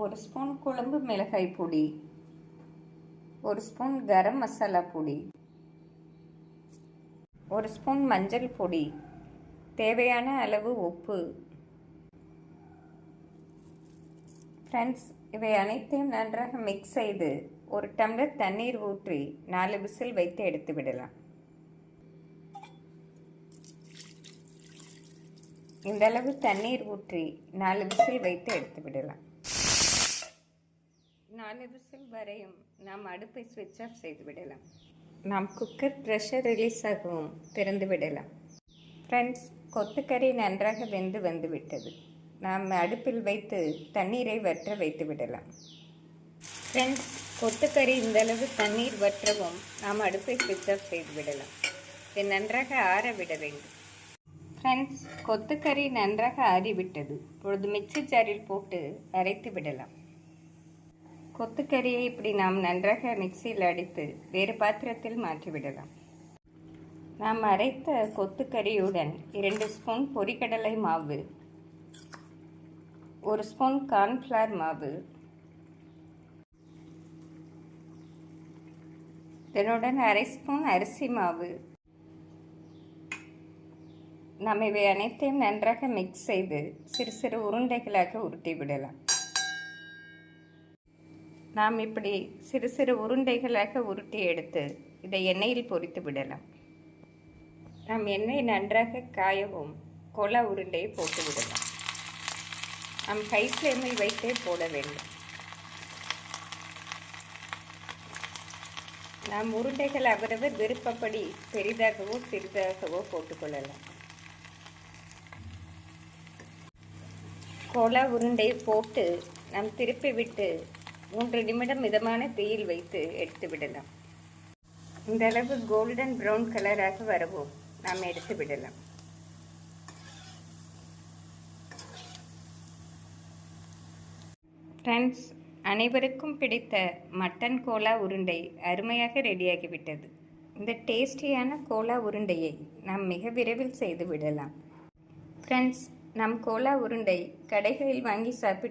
ஒரு ஸ்பூன் குழம்பு மிளகாய் பொடி, ஒரு ஸ்பூன் கரம் மசாலா பொடி, ஒரு ஸ்பூன் மஞ்சள் பொடி, தேவையான அளவு உப்பு. ஃப்ரெண்ட்ஸ், இவை அனைத்தையும் நன்றாக மிக்ஸ் செய்து ஒரு டம்ளர் தண்ணீர் ஊற்றி 4 விசில் வைத்து எடுத்து விடலாம். இந்த அளவு தண்ணீர் ஊற்றி 4 விசில் வைத்து எடுத்து விடலாம். 4 விசில் வரையும் நாம் அடுப்பை ஸ்விட்ச் ஆஃப் செய்து விடலாம். நாம் குக்கர் ப்ரெஷர் ரிலீஸ் ஆகவும் திறந்து விடலாம். ஃப்ரெண்ட்ஸ், கொத்துக்கறி நன்றாக வெந்து வந்துவிட்டது. நாம் அடுப்பில் வைத்து தண்ணீரை வற்ற வைத்து விடலாம். ஃப்ரெண்ட்ஸ், கொத்துக்கறி இந்தளவு தண்ணீர் வற்றவும் நாம் அடுப்பை ஸ்விட்ச் ஆஃப் செய்து விடலாம். இதை நன்றாக ஆற விட வேண்டும். ஃப்ரெண்ட்ஸ், கொத்துக்கறி நன்றாக ஆறிவிட்டது. இப்பொழுது மிக்ஸி ஜாரில் போட்டு அரைத்து விடலாம். கொத்துக்கறியை இப்படி நாம் நன்றாக மிக்சியில் அடித்து வேறு பாத்திரத்தில் மாற்றிவிடலாம். நாம் அரைத்த கொத்துக்கறியுடன் 2 ஸ்பூன் பொரிக்கடலை மாவு, 1 ஸ்பூன் கார்ன்ஃப்ளவர் மாவு, இதனுடன் 1/2 ஸ்பூன் அரிசி மாவு, நாம் இவை அனைத்தையும் நன்றாக மிக்ஸ் செய்து சிறு சிறு உருண்டைகளாக உருட்டி விடலாம். நாம் இப்படி சிறு சிறு உருண்டைகளாக உருட்டி எடுத்து இதை எண்ணெயில் பொரித்து விடலாம். நாம் எண்ணெய் நன்றாக காயவும் கோலா உருண்டையை போட்டு விடலாம். நாம் ஹை ஃப்ளேமில் வைத்தே போட வேண்டும். நாம் உருண்டைகள் அவரவர் விருப்பப்படி பெரிதாகவோ சிறிதாகவோ போட்டுக்கொள்ளலாம். கோலா உருண்டையை போட்டு நாம் திருப்பி விட்டு 3 நிமிடம் மிதமான தீயில் வைத்து எடுத்து விடலாம். இந்த அளவு கோல்டன் ப்ரௌன் கலராக வரவும் நாம் எடுத்து விடலாம். ஃப்ரெண்ட்ஸ், அனைவருக்கும் பிடித்த மட்டன் கோலா உருண்டை அருமையாக ரெடியாகிவிட்டது. இந்த டேஸ்டியான கோலா உருண்டையை நாம் மிக விரைவில் செய்து விடலாம். ஃப்ரெண்ட்ஸ், நம் கோலா உருண்டை கடைகளில் வாங்கி சாப்பிட்டு